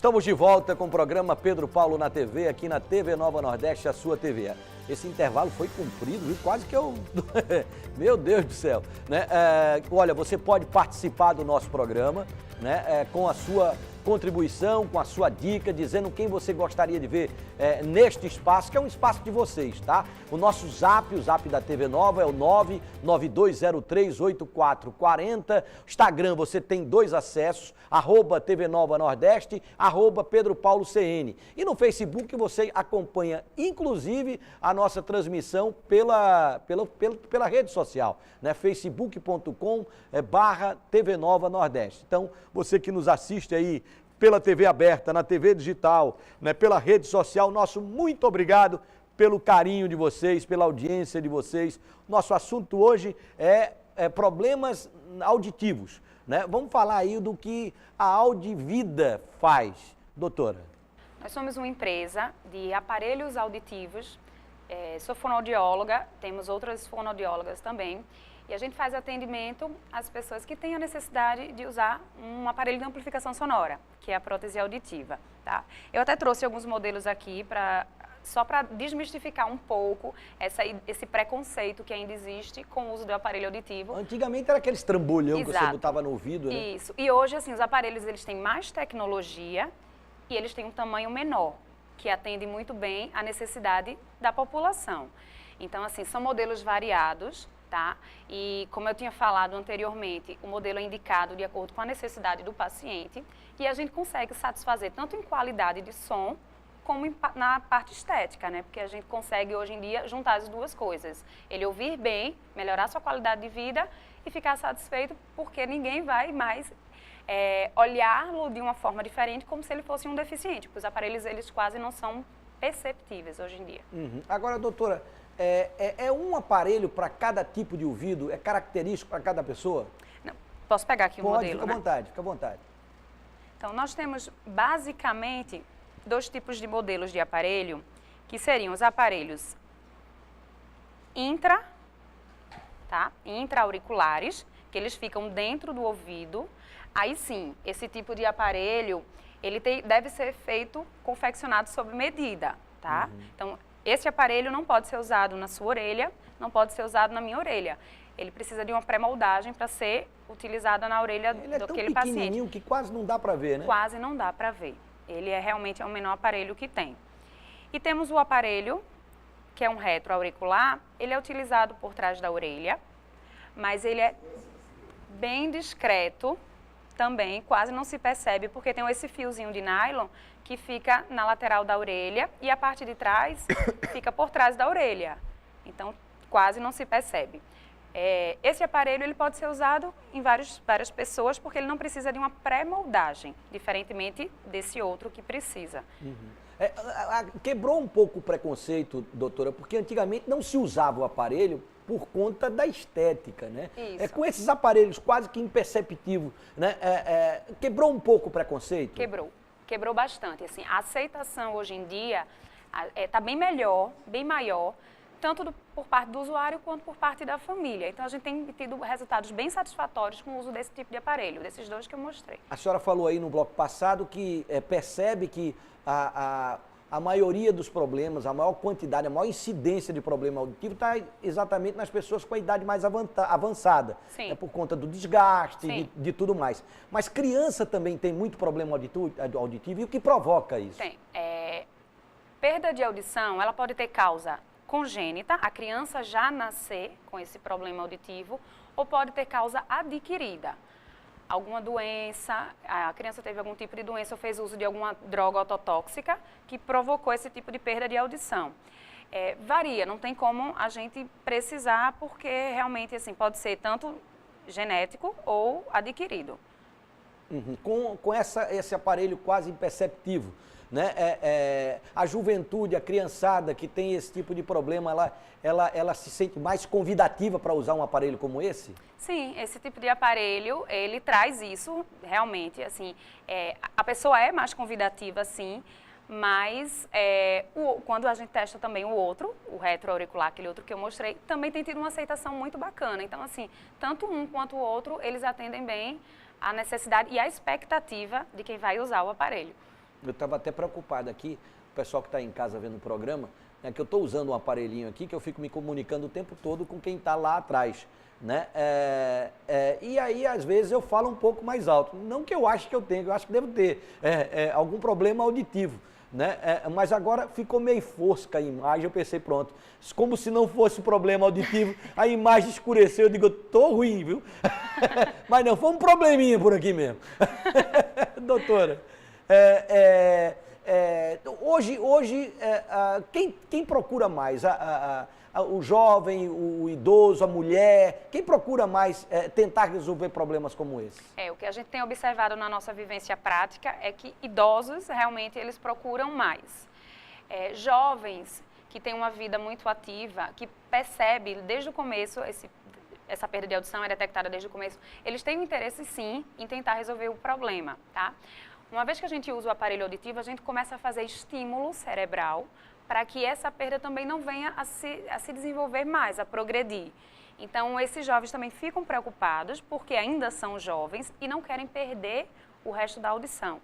Estamos de volta com o programa Pedro Paulo na TV, aqui na TV Nova Nordeste, a sua TV. Esse intervalo foi cumprido, viu? Quase que eu... Meu Deus do céu. Né? Olha, você pode participar do nosso programa, né? Com a sua contribuição, com a sua dica, dizendo quem você gostaria de ver neste espaço, que é um espaço de vocês, tá? O nosso zap, o zap da TV Nova é o 992038440. Instagram, você tem 2 acessos, @TV Nova Nordeste, @Pedro Paulo CN. E no Facebook você acompanha, inclusive, a nossa transmissão pela rede social, né? facebook.com/TV Nova Nordeste. Então, você que nos assiste aí pela TV aberta, na TV digital, né, pela rede social, nosso muito obrigado pelo carinho de vocês, pela audiência de vocês. Nosso assunto hoje é problemas auditivos, né? Vamos falar aí do que a Audivida faz, doutora. Nós somos uma empresa de aparelhos auditivos, sou fonoaudióloga, temos outras fonoaudiólogas também, e a gente faz atendimento às pessoas que têm a necessidade de usar um aparelho de amplificação sonora, que é a prótese auditiva, tá? Eu até trouxe alguns modelos aqui só para desmistificar um pouco esse preconceito que ainda existe com o uso do aparelho auditivo. Antigamente era aqueles trambolhão que você botava no ouvido, né? Isso. E hoje, assim, os aparelhos eles têm mais tecnologia e eles têm um tamanho menor, que atende muito bem à necessidade da população. Então, assim, são modelos variados, tá? E como eu tinha falado anteriormente, o modelo é indicado de acordo com a necessidade do paciente e a gente consegue satisfazer tanto em qualidade de som como na parte estética, né? Porque a gente consegue hoje em dia juntar as duas coisas. Ele ouvir bem, melhorar sua qualidade de vida e ficar satisfeito porque ninguém vai mais olhá-lo de uma forma diferente como se ele fosse um deficiente, porque os aparelhos eles quase não são perceptíveis hoje em dia. Uhum. Agora, doutora, é um aparelho para cada tipo de ouvido? É característico para cada pessoa? Não. Posso pegar aqui o modelo, fica à vontade, fica à vontade. Então, nós temos basicamente 2 tipos de modelos de aparelho, que seriam os aparelhos intra-auriculares, que eles ficam dentro do ouvido. Aí sim, esse tipo de aparelho, ele deve ser confeccionado sob medida, tá? Uhum. Então, esse aparelho não pode ser usado na sua orelha, não pode ser usado na minha orelha. Ele precisa de uma pré-moldagem para ser utilizado na orelha daquele paciente. Ele é tão pequenininho que quase não dá para ver, né? Quase não dá para ver. Ele realmente é o menor aparelho que tem. E temos o aparelho, que é um retroauricular, ele é utilizado por trás da orelha, mas ele é bem discreto também, quase não se percebe, porque tem esse fiozinho de nylon que fica na lateral da orelha e a parte de trás fica por trás da orelha. Então, quase não se percebe. Esse aparelho ele pode ser usado em várias pessoas porque ele não precisa de uma pré-moldagem, diferentemente desse outro que precisa. Uhum. Quebrou um pouco o preconceito, doutora, porque antigamente não se usava o aparelho por conta da estética, né? Isso. Com esses aparelhos quase que imperceptíveis, né? Quebrou um pouco o preconceito? Quebrou bastante. Assim, a aceitação hoje em dia está bem melhor, bem maior, tanto por parte do usuário quanto por parte da família. Então, a gente tem tido resultados bem satisfatórios com o uso desse tipo de aparelho, desses 2 que eu mostrei. A senhora falou aí no bloco passado que percebe que a maioria dos problemas, a maior quantidade, a maior incidência de problema auditivo está exatamente nas pessoas com a idade mais avançada. Sim. É por conta do desgaste, de tudo mais. Mas criança também tem muito problema auditivo e o que provoca isso? Tem. Perda de audição, ela pode ter causa congênita, a criança já nascer com esse problema auditivo, ou pode ter causa adquirida. Alguma doença, a criança teve algum tipo de doença ou fez uso de alguma droga ototóxica que provocou esse tipo de perda de audição. Varia, não tem como a gente precisar, porque realmente assim, pode ser tanto genético ou adquirido. Uhum. Com esse aparelho quase imperceptível, né? A juventude, a criançada que tem esse tipo de problema, ela se sente mais convidativa para usar um aparelho como esse? Sim, esse tipo de aparelho, ele traz isso, realmente, assim, a pessoa é mais convidativa, sim, mas quando a gente testa também o retroauricular, aquele outro que eu mostrei, também tem tido uma aceitação muito bacana. Então, assim, tanto um quanto o outro, eles atendem bem a necessidade e a expectativa de quem vai usar o aparelho. Eu estava até preocupado aqui, o pessoal que está em casa vendo o programa, né, que eu estou usando um aparelhinho aqui que eu fico me comunicando o tempo todo com quem está lá atrás. Né? E aí, às vezes, eu falo um pouco mais alto. Não que eu ache que eu tenho, eu acho que devo ter algum problema auditivo. Né? Mas agora ficou meio fosca a imagem, eu pensei, pronto, como se não fosse problema auditivo, a imagem escureceu, eu digo, tô ruim, viu? Mas não, foi um probleminha por aqui mesmo. Doutora, hoje quem procura mais? O jovem, o idoso, a mulher, quem procura mais tentar resolver problemas como esse? O que a gente tem observado na nossa vivência prática é que idosos realmente eles procuram mais. Jovens que têm uma vida muito ativa, que percebe desde o começo, essa perda de audição é detectada desde o começo, eles têm um interesse sim em tentar resolver o problema, tá? Uma vez que a gente usa o aparelho auditivo, a gente começa a fazer estímulo cerebral para que essa perda também não venha a se desenvolver mais, a progredir. Então, esses jovens também ficam preocupados, porque ainda são jovens e não querem perder o resto da audição.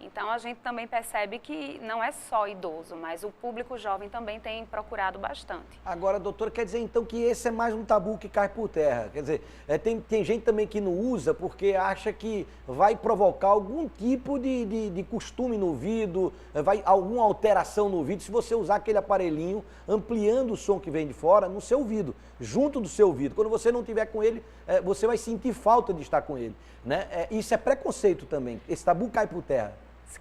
Então, a gente também percebe que não é só idoso, mas o público jovem também tem procurado bastante. Agora, doutora, quer dizer então que esse é mais um tabu que cai por terra? Quer dizer, tem gente também que não usa porque acha que vai provocar algum tipo de costume no ouvido, alguma alteração no ouvido, se você usar aquele aparelhinho ampliando o som que vem de fora no seu ouvido, junto do seu ouvido. Quando você não estiver com ele, você vai sentir falta de estar com ele. Né? Isso é preconceito também, esse tabu cai por terra.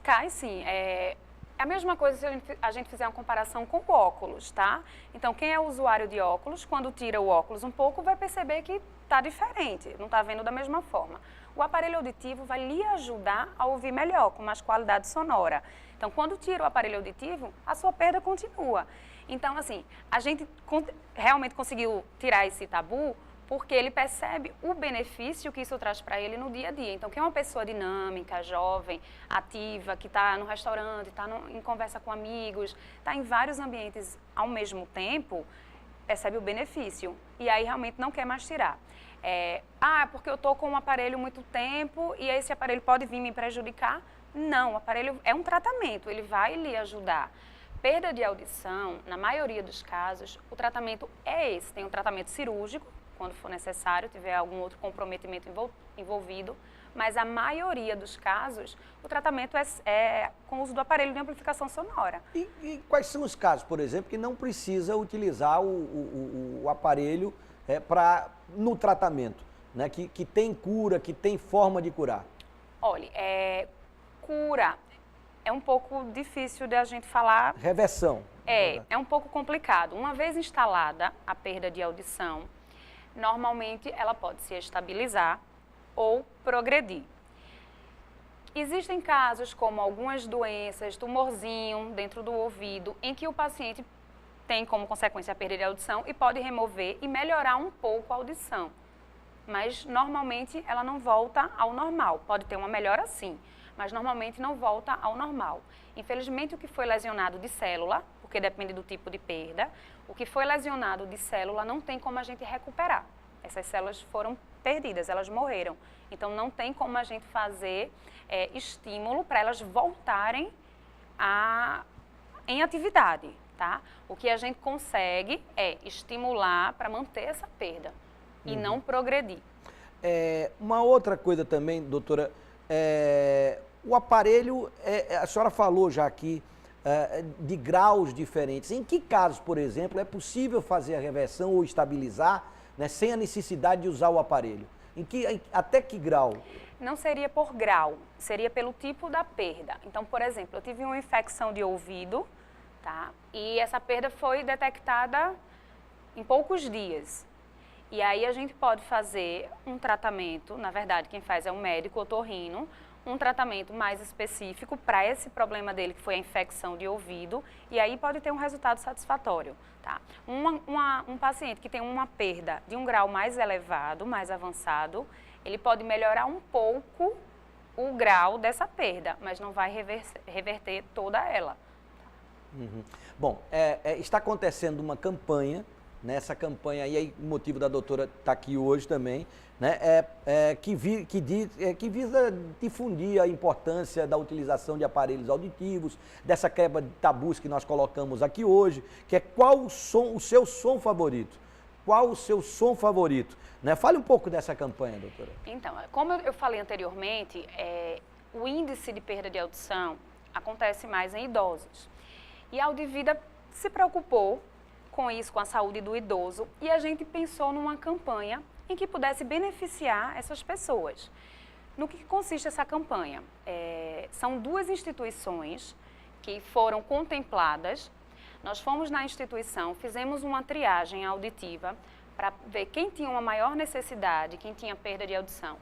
Cai sim, é a mesma coisa se a gente fizer uma comparação com o óculos, tá? Então, quem é usuário de óculos, quando tira o óculos um pouco, vai perceber que está diferente, não está vendo da mesma forma. O aparelho auditivo vai lhe ajudar a ouvir melhor, com mais qualidade sonora. Então, quando tira o aparelho auditivo, a sua perda continua. Então, assim, a gente realmente conseguiu tirar esse tabu porque ele percebe o benefício que isso traz para ele no dia a dia. Então, quem é uma pessoa dinâmica, jovem, ativa, que está no restaurante, está em conversa com amigos, está em vários ambientes ao mesmo tempo, percebe o benefício. E aí, realmente, não quer mais tirar. Porque eu estou com um aparelho muito tempo e esse aparelho pode vir me prejudicar? Não, o aparelho é um tratamento, ele vai lhe ajudar. Perda de audição, na maioria dos casos, o tratamento é esse. Tem um tratamento cirúrgico, quando for necessário, tiver algum outro comprometimento envolvido, mas a maioria dos casos, o tratamento é com o uso do aparelho de amplificação sonora. E quais são os casos, por exemplo, que não precisa utilizar o aparelho no tratamento, né? Que tem cura, que tem forma de curar? Olha, cura é um pouco difícil de a gente falar. Reversão. É um pouco complicado. Uma vez instalada a perda de audição, normalmente ela pode se estabilizar ou progredir. Existem casos como algumas doenças, tumorzinho dentro do ouvido, em que o paciente tem como consequência a perda de audição e pode remover e melhorar um pouco a audição. Mas normalmente ela não volta ao normal. Pode ter uma melhora sim, mas normalmente não volta ao normal. Infelizmente, o que foi lesionado de célula, porque depende do tipo de perda, o que foi lesionado de célula não tem como a gente recuperar. Essas células foram perdidas, elas morreram. Então, não tem como a gente fazer estímulo para elas voltarem em atividade, tá? O que a gente consegue é estimular para manter essa perda e não progredir. Uma outra coisa também, doutora, o aparelho, a senhora falou já aqui, de graus diferentes. Em que casos, por exemplo, é possível fazer a reversão ou estabilizar, né, sem a necessidade de usar o aparelho? Até que grau? Não seria por grau, seria pelo tipo da perda. Então, por exemplo, eu tive uma infecção de ouvido, tá? E essa perda foi detectada em poucos dias. E aí a gente pode fazer um tratamento, na verdade quem faz é um médico otorrino, um tratamento mais específico para esse problema dele, que foi a infecção de ouvido, e aí pode ter um resultado satisfatório, tá? Um paciente que tem uma perda de um grau mais elevado, mais avançado, ele pode melhorar um pouco o grau dessa perda, mas não vai reverter toda ela. Bom, está acontecendo uma campanha, nessa campanha, e aí o motivo da doutora estar aqui hoje também, né, que visa difundir a importância da utilização de aparelhos auditivos, dessa quebra de tabus que nós colocamos aqui hoje, que é qual o seu som favorito? Qual o seu som favorito? Né? Fale um pouco dessa campanha, doutora. Então, como eu falei anteriormente, o índice de perda de audição acontece mais em idosos. E a Audivida se preocupou com isso, com a saúde do idoso, e a gente pensou numa campanha em que pudesse beneficiar essas pessoas. No que consiste essa campanha? São 2 instituições que foram contempladas. Nós fomos na instituição, fizemos uma triagem auditiva para ver quem tinha uma maior necessidade, quem tinha perda de audição.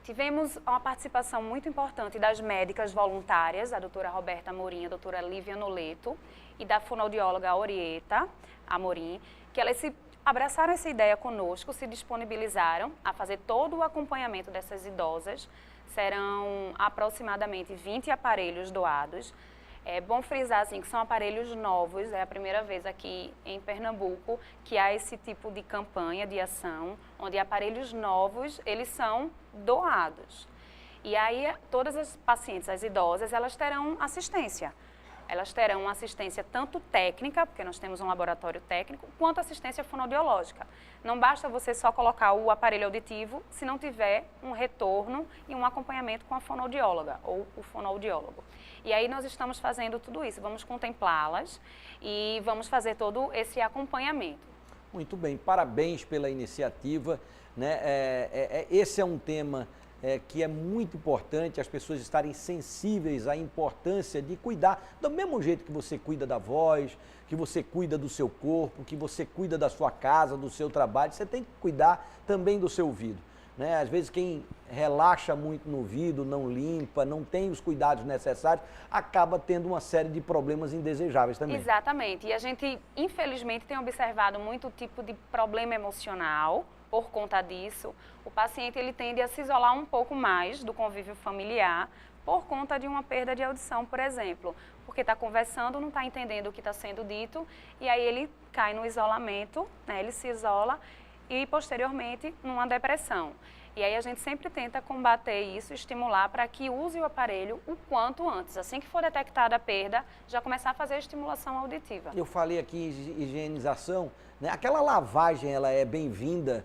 Tivemos uma participação muito importante das médicas voluntárias, a doutora Roberta Amorim, a doutora Lívia Noleto, e da fonoaudióloga Orieta Amorim, que elas se abraçaram essa ideia conosco, se disponibilizaram a fazer todo o acompanhamento dessas idosas. Serão aproximadamente 20 aparelhos doados. É bom frisar assim, que são aparelhos novos, é a primeira vez aqui em Pernambuco que há esse tipo de campanha, de ação, onde aparelhos novos, eles são doados. E aí todas as pacientes, as idosas, elas terão assistência. Elas terão assistência tanto técnica, porque nós temos um laboratório técnico, quanto assistência fonoaudiológica. Não basta você só colocar o aparelho auditivo se não tiver um retorno e um acompanhamento com a fonoaudióloga ou o fonoaudiólogo. E aí nós estamos fazendo tudo isso, vamos contemplá-las e vamos fazer todo esse acompanhamento. Muito bem, parabéns pela iniciativa, né? Esse é um tema que é muito importante, as pessoas estarem sensíveis à importância de cuidar, do mesmo jeito que você cuida da voz, que você cuida do seu corpo, que você cuida da sua casa, do seu trabalho, você tem que cuidar também do seu ouvido. Né? Às vezes quem relaxa muito no ouvido, não limpa, não tem os cuidados necessários, acaba tendo uma série de problemas indesejáveis também. Exatamente, e a gente infelizmente tem observado muito tipo de problema emocional. Por conta disso, o paciente ele tende a se isolar um pouco mais do convívio familiar por conta de uma perda de audição, por exemplo. Porque está conversando, não está entendendo o que está sendo dito e aí ele cai no isolamento, né? Ele se isola e posteriormente numa depressão. E aí a gente sempre tenta combater isso, estimular para que use o aparelho o quanto antes. Assim que for detectada a perda, já começar a fazer a estimulação auditiva. Eu falei aqui em higienização, né? Aquela lavagem ela é bem-vinda,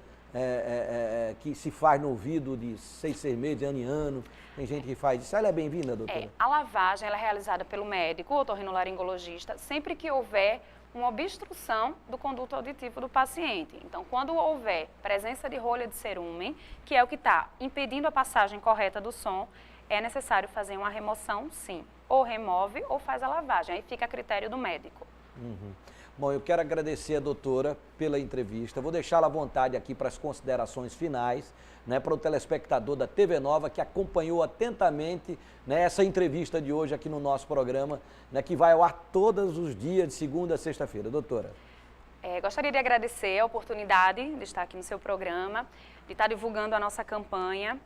que se faz no ouvido de 6 meses, de ano em ano, tem gente que faz isso, ela é bem-vinda, doutora? A lavagem ela é realizada pelo médico, otorrinolaringologista, sempre que houver uma obstrução do conduto auditivo do paciente. Então, quando houver presença de rolha de cerumen, que é o que está impedindo a passagem correta do som, é necessário fazer uma remoção, sim. Ou remove ou faz a lavagem, aí fica a critério do médico. Uhum. Bom, eu quero agradecer a doutora pela entrevista, vou deixá-la à vontade aqui para as considerações finais, né, para o telespectador da TV Nova que acompanhou atentamente, né, essa entrevista de hoje aqui no nosso programa, né, que vai ao ar todos os dias, de segunda a sexta-feira. Doutora. Gostaria de agradecer a oportunidade de estar aqui no seu programa, de estar divulgando a nossa campanha,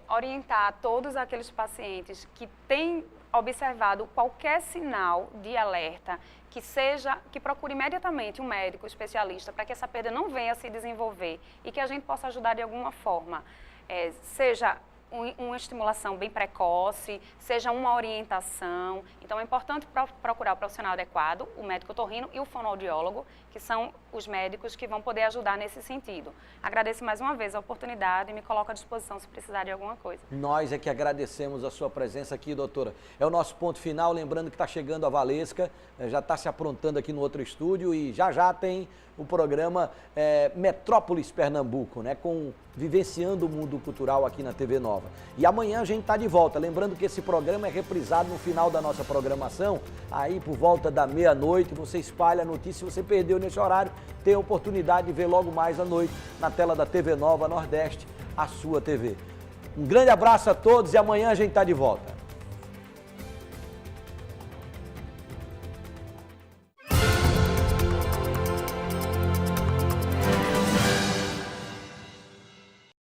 orientar todos aqueles pacientes que têm observado qualquer sinal de alerta, que procure imediatamente um médico especialista para que essa perda não venha a se desenvolver e que a gente possa ajudar de alguma forma, seja uma estimulação bem precoce, seja uma orientação. Então é importante procurar o profissional adequado, o médico otorrino e o fonoaudiólogo, que são os médicos que vão poder ajudar nesse sentido. Agradeço mais uma vez a oportunidade e me coloco à disposição se precisar de alguma coisa. Nós é que agradecemos a sua presença aqui, doutora. É o nosso ponto final, lembrando que está chegando a Valesca, já está se aprontando aqui no outro estúdio e já tem o programa Metrópolis Pernambuco, né, vivenciando o mundo cultural aqui na TV Nova. E amanhã a gente está de volta, lembrando que esse programa é reprisado no final da nossa programação, aí por volta da meia-noite, você espalha a notícia, se você perdeu nesse horário, tem a oportunidade de ver logo mais à noite na tela da TV Nova Nordeste, a sua TV. Um grande abraço a todos e amanhã a gente está de volta.